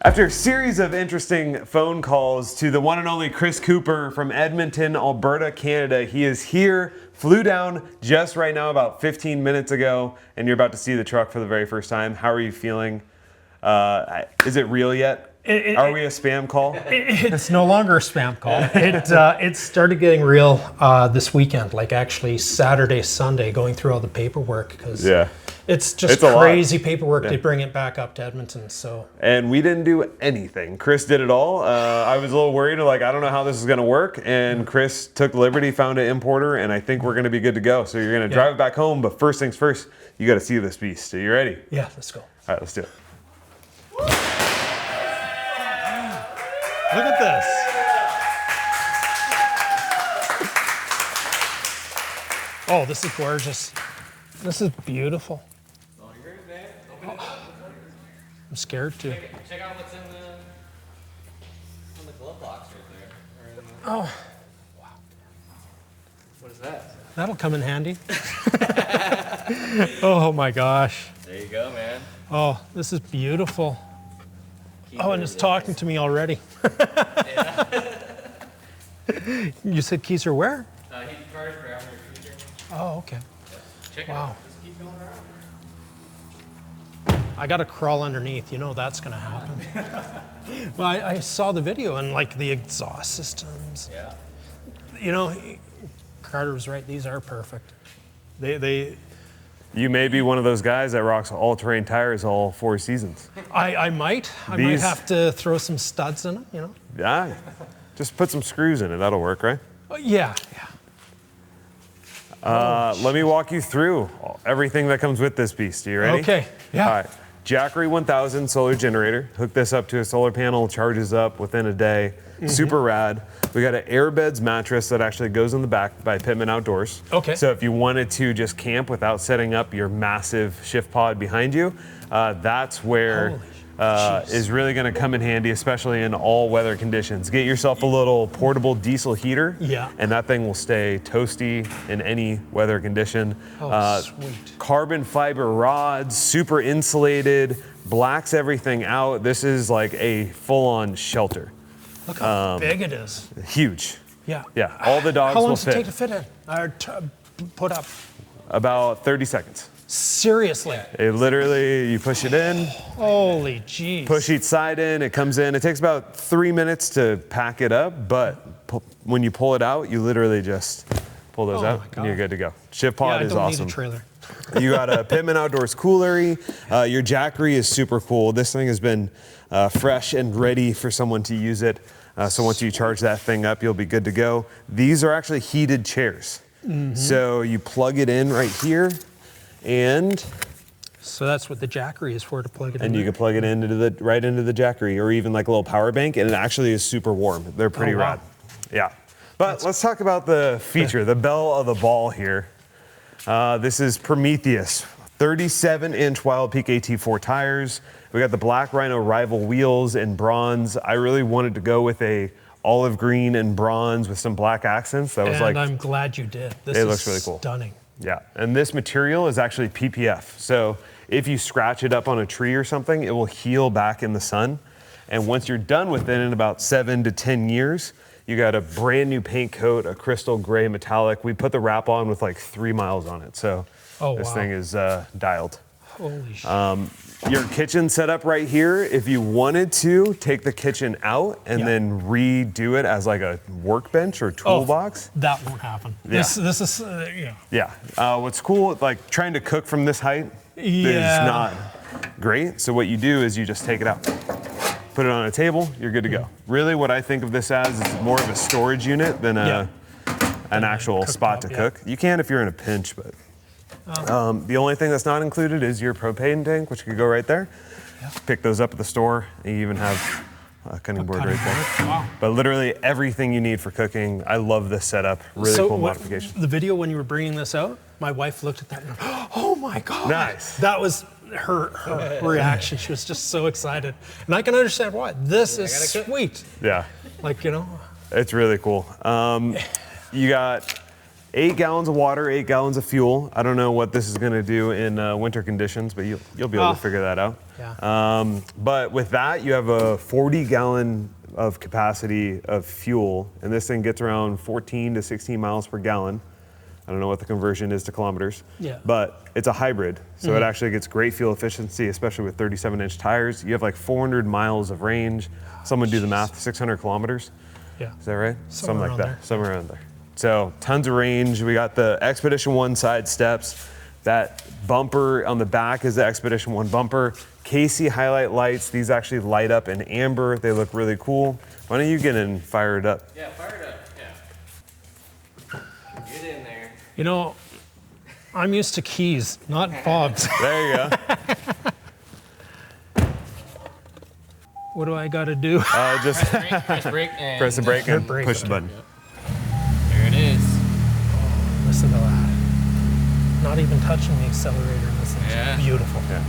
After a series of interesting phone calls to the one and only Chris Cooper from Edmonton, Alberta, Canada, he is here, flew down just right now about 15 minutes ago, and you're about to see the truck for the very first time. How are you feeling? Is it real yet? Are we a spam call? It's no longer a spam call. It started getting real this weekend, like actually Saturday, Sunday, going through all the paperwork because it's just crazy paperwork to bring it back up to Edmonton. So and we didn't do anything. Chris did it all. I was a little worried, like I don't know how this is going to work, and Chris took liberty, found an importer, and I think we're going to be good to go. So you're going to drive it back home, but first things first, you got to see this beast. Are you ready? Yeah, let's go. All right, let's do it. Look at this. Oh, this is gorgeous. This is beautiful. I'm scared too. Check out what's in the glove box right there. Oh, wow. What is that? That'll come in handy. Oh my gosh. There you go, man. Oh, this is beautiful. Oh, and it's talking to me already. You said keys are where? Heat cars, grab your freezer. Oh, okay. Check Wow. it out. Just keep going around. I got to crawl underneath. You know that's going to happen. Well, I saw the video and like the exhaust systems. Yeah. You know, Carter was right. These are perfect. You may be one of those guys that rocks all-terrain tires all 4 seasons. I might have to throw some studs in them, you know? Yeah, just put some screws in it. That'll work, right? Yeah. Let me walk you through everything that comes with this beast. Are you ready? Okay, yeah. All right. Jackery 1000 solar generator. Hook this up to a solar panel, charges up within a day. Super rad. We got an airbeds mattress that actually goes in the back by Pittman Outdoors. Okay. So if you wanted to just camp without setting up your massive shift pod behind you, that's where is really going to come in handy, especially in all weather conditions. Get yourself a little portable diesel heater, and that thing will stay toasty in any weather condition. Sweet. Carbon fiber rods, super insulated, blacks everything out. This is like a full-on shelter. Look how big it is. Huge. Yeah. Yeah, all the dogs How long will does it fit. take to fit in? Or put up? About 30 seconds. Seriously? It literally, you push it in, Holy jeez. push each side in, it comes in. It takes about 3 minutes to pack it up, but when you pull it out, you literally just pull those out and you're good to go. Shift pod is awesome. I don't need a trailer. You got a Pittman Outdoors coolery. Your Jackery is super cool. This thing has been fresh and ready for someone to use it. So once you charge that thing up, you'll be good to go. These are actually heated chairs. So you plug it in right here, and so that's what the Jackery is for, to plug it in. and you can plug it right into the Jackery, or even like a little power bank, and it actually is super warm. They're pretty rad. Yeah. But let's talk about the feature, the belle of the ball here. This is Prometheus, 37-inch Wild Peak AT4 tires. We got the Black Rhino Rival wheels in bronze. I really wanted to go with a olive green and bronze with some black accents. That was and I'm glad you did. This looks really cool. Stunning. Yeah, and this material is actually PPF. So if you scratch it up on a tree or something, it will heal back in the sun. And once you're done with it in about 7 to 10 years, you got a brand new paint coat, a crystal gray metallic. We put the wrap on with like 3 miles on it. So this thing is dialed. Holy shit. Your kitchen set up right here. If you wanted to take the kitchen out and then redo it as like a workbench or toolbox. That won't happen. Yeah. This is, Yeah. What's cool, like trying to cook from this height is not great. So what you do is you just take it out, put it on a table, you're good to go. Really what I think of this as is more of a storage unit than an actual spot to cook. You can if you're in a pinch, but the only thing that's not included is your propane tank, which could go right there. Pick those up at the store, and you even have a cutting board right there. Wow. But literally everything you need for cooking. I love this setup. Really cool modification. The video when you were bringing this out, my wife looked at that and oh my God. Nice. That was her reaction. She was just so excited. And I can understand why. This is sweet. Yeah. Like, It's really cool. You got 8 gallons of water, 8 gallons of fuel. I don't know what this is going to do in winter conditions, but you'll be able to figure that out. Yeah. But with that, you have a 40-gallon of capacity of fuel, and this thing gets around 14 to 16 miles per gallon. I don't know what the conversion is to kilometers, but it's a hybrid, so it actually gets great fuel efficiency, especially with 37-inch tires. You have like 400 miles of range. Someone do the math, 600 kilometers. Yeah. Is that right? Somewhere Something like around that. Somewhere around there. So tons of range. We got the Expedition 1 side steps. That bumper on the back is the Expedition 1 bumper. Casey highlight lights. These actually light up in amber. They look really cool. Why don't you get in and fire it up? Yeah, fire it up. Yeah. Get in there. You know, I'm used to keys, not fobs. There you go. What do I got to do? Just Press brake and press the brake and brake, push the okay. button. there it is. Listen to that. Not even touching the accelerator. This thing's Yeah. beautiful. Yeah.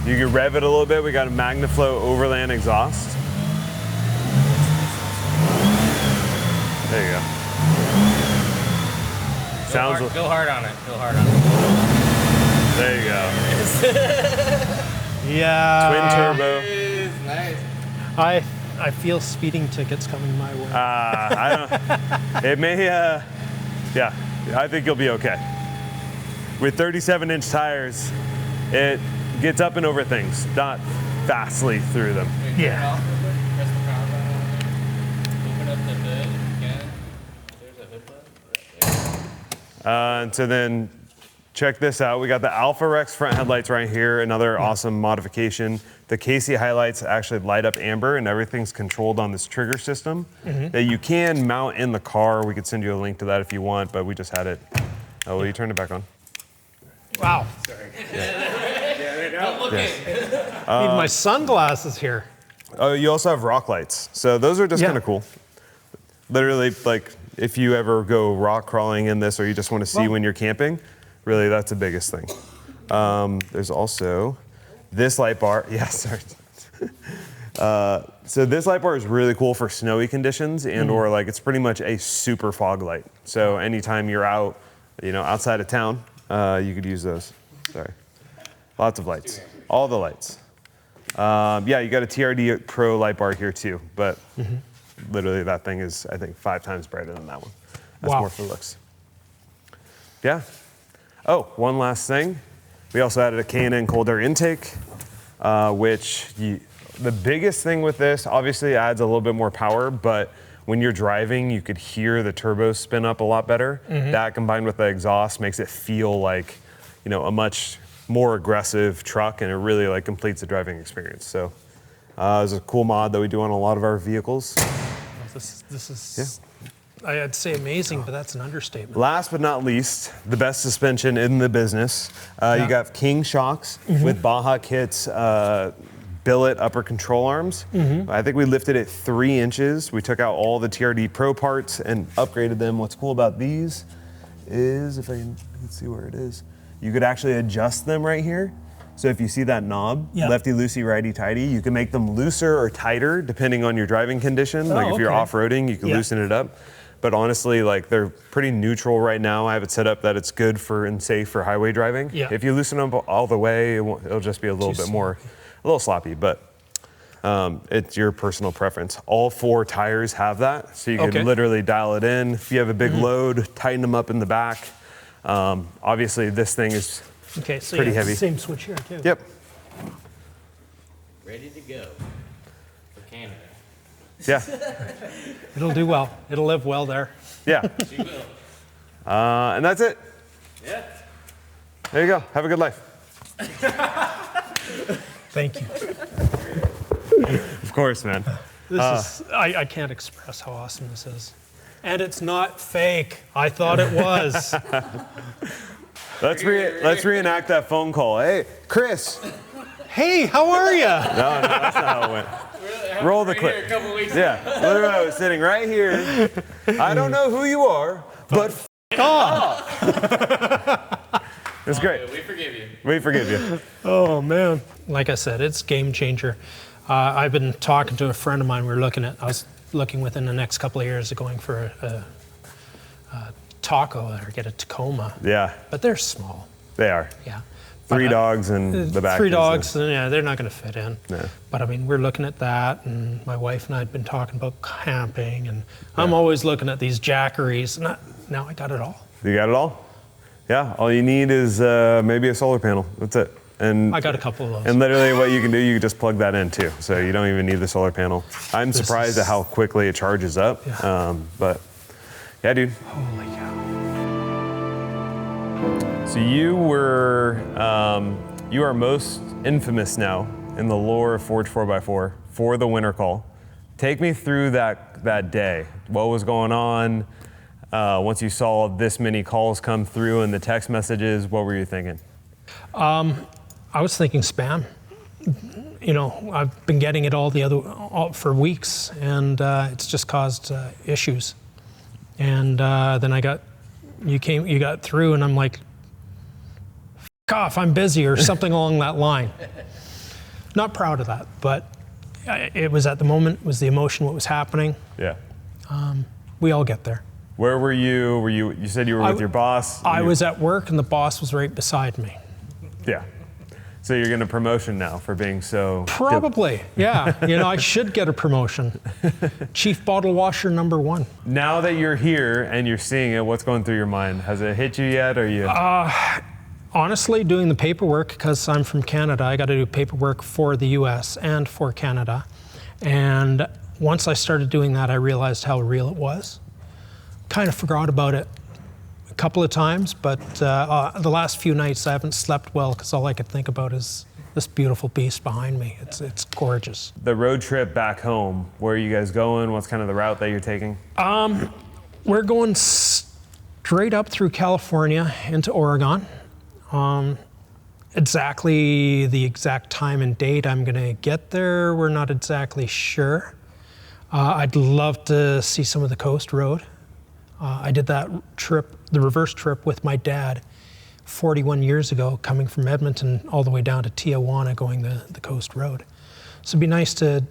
You can rev it a little bit. We got a MagnaFlow overland exhaust. There you go. Sounds. Go hard on it. Go hard on it. There you go. Yeah. Twin turbo. It is nice. I feel speeding tickets coming my way. I don't. It may. Yeah. I think you'll be okay. With 37-inch tires, it gets up and over things, not fastly through them. Wait, turn it off real quick. Press the power button on there. Open up the hood if you can. There's a hood button. Right there. And so then check this out. We got the Alpha Rex front headlights right here, another awesome modification. The Casey highlights actually light up amber, and everything's controlled on this trigger system that you can mount in the car. We could send you a link to that if you want, but we just had it. Oh, will you turn it back on? Wow. Don't look in. I need my sunglasses here. Oh, you also have rock lights. So those are just Yeah. kind of cool. Literally, like if you ever go rock crawling in this or you just want to see when you're camping, really that's the biggest thing. There's also this light bar. Yeah, sorry. So this light bar is really cool for snowy conditions and or like it's pretty much a super fog light. So anytime you're out, outside of town, you could use those. Sorry. Lots of lights. All the lights. Yeah, you got a TRD Pro light bar here too, but literally that thing is, I think, 5 times brighter than that one. That's more for looks. Yeah. Oh, one last thing. We also added a K&N cold air intake, the biggest thing with this, obviously adds a little bit more power, but when you're driving, you could hear the turbos spin up a lot better. That combined with the exhaust makes it feel like, a much more aggressive truck, and it really like completes the driving experience. So it's a cool mod that we do on a lot of our vehicles. This is, I'd say amazing, but that's an understatement. Last but not least, the best suspension in the business. You got King shocks with Baja Kit's billet upper control arms. I think we lifted it 3 inches. We took out all the TRD Pro parts and upgraded them. What's cool about these is, if I can see where it is, you could actually adjust them right here. So if you see that knob, lefty loosey, righty tighty, you can make them looser or tighter depending on your driving condition. Like if you're off-roading, you can loosen it up. But honestly, like they're pretty neutral right now. I have it set up that it's good for and safe for highway driving. If you loosen them all the way, it'll just be a little bit more, a little sloppy, but it's your personal preference. All 4 tires have that, so you can literally dial it in. If you have a big load, tighten them up in the back. Obviously, this thing is pretty heavy. Same switch here too. Yep. Ready to go for Canada. Yeah. It'll do well. It'll live well there. Yeah. She will. And that's it. Yeah. There you go. Have a good life. Thank you. Of course, man. This is, I can't express how awesome this is. And it's not fake. I thought it was. Let's reenact that phone call. Hey, Chris. Hey, how are you? No, that's not how it went. Roll the clip. A couple weeks Yeah, literally, I was sitting right here. I don't know who you are, but God. it's great. We forgive you. We forgive you. Oh, man. Like I said, it's game changer. I've been talking to a friend of mine. I was looking within the next couple of years of going for a Taco or get a Tacoma. Yeah. But they're small. They are. Yeah. 3 dogs and the back. 3 dogs, yeah, they're not going to fit in. No. But I mean, we're looking at that, and my wife and I had been talking about camping, and I'm always looking at these jackeries. And now I got it all. You got it all? Yeah. All you need is maybe a solar panel. That's it. And I got a couple of those. And literally, what you can do, you can just plug that in too. So you don't even need the solar panel. I'm surprised at how quickly it charges up. Yeah. But yeah, dude. Holy cow. So you are most infamous now in the lore of Forge 4x4 for the winter call. Take me through that day. What was going on? Once you saw this many calls come through and the text messages, what were you thinking? I was thinking spam. You know, I've been getting it all for weeks, and it's just caused issues. And then you got through, and I'm like, F off, I'm busy, or something along that line. Not proud of that, but it was at the moment, it was the emotion, what was happening. Yeah. We all get there. Where were you? You said you were with your boss? I was at work, and the boss was right beside me. Yeah. So you're getting a promotion now for being so... Probably, yeah. You know, I should get a promotion. Chief bottle washer #1. Now that you're here and you're seeing it, what's going through your mind? Has it hit you yet, or you... Honestly, doing the paperwork, because I'm from Canada, I got to do paperwork for the US and for Canada. And once I started doing that, I realized how real it was. Kind of forgot about it a couple of times, but the last few nights I haven't slept well because all I could think about is this beautiful beast behind me. It's gorgeous. The road trip back home, where are you guys going? What's kind of the route that you're taking? We're going straight up through California into Oregon. Exactly the exact time and date I'm going to get there, we're not exactly sure. I'd love to see some of the coast road. I did that trip, the reverse trip, with my dad 41 years ago, coming from Edmonton all the way down to Tijuana, going the coast road. So it'd be nice to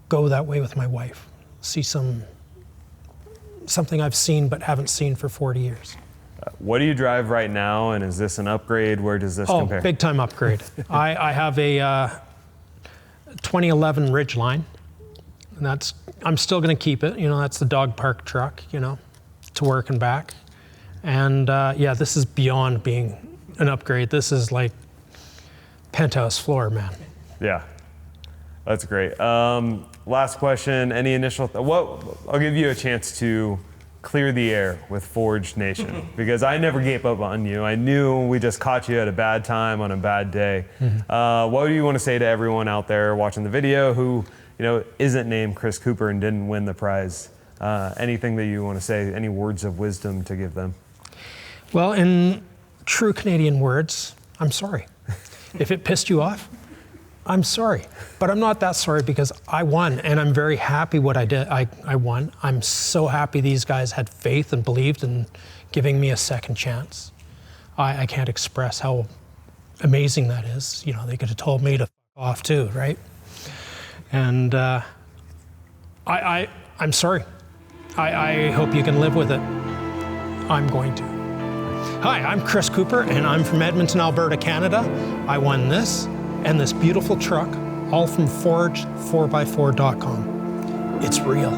go that way with my wife, see something I've seen but haven't seen for 40 years. What do you drive right now, and is this an upgrade? Where does this compare? Oh, big time upgrade. I have a 2011 Ridgeline, and I'm still going to keep it. You know, that's the dog park truck, you know, to work and back. And yeah, this is beyond being an upgrade. This is like penthouse floor, man. Yeah, that's great. Last question, any initial, I'll give you a chance to clear the air with Forge Nation, because I never gave up on you. I knew we just caught you at a bad time on a bad day. What do you want to say to everyone out there watching the video who, you know, isn't named Chris Cooper and didn't win the prize? Anything that you want to say, any words of wisdom to give them? Well, in true Canadian words, I'm sorry. If it pissed you off, I'm sorry. But I'm not that sorry, because I won, and I'm very happy what I did. I won. I'm so happy these guys had faith and believed in giving me a second chance. I can't express how amazing that is. You know, they could have told me to f off too, right? And I'm sorry. I hope you can live with it. I'm going to. Hi, I'm Chris Cooper, and I'm from Edmonton, Alberta, Canada. I won this and this beautiful truck, all from Forge4x4.com. It's real.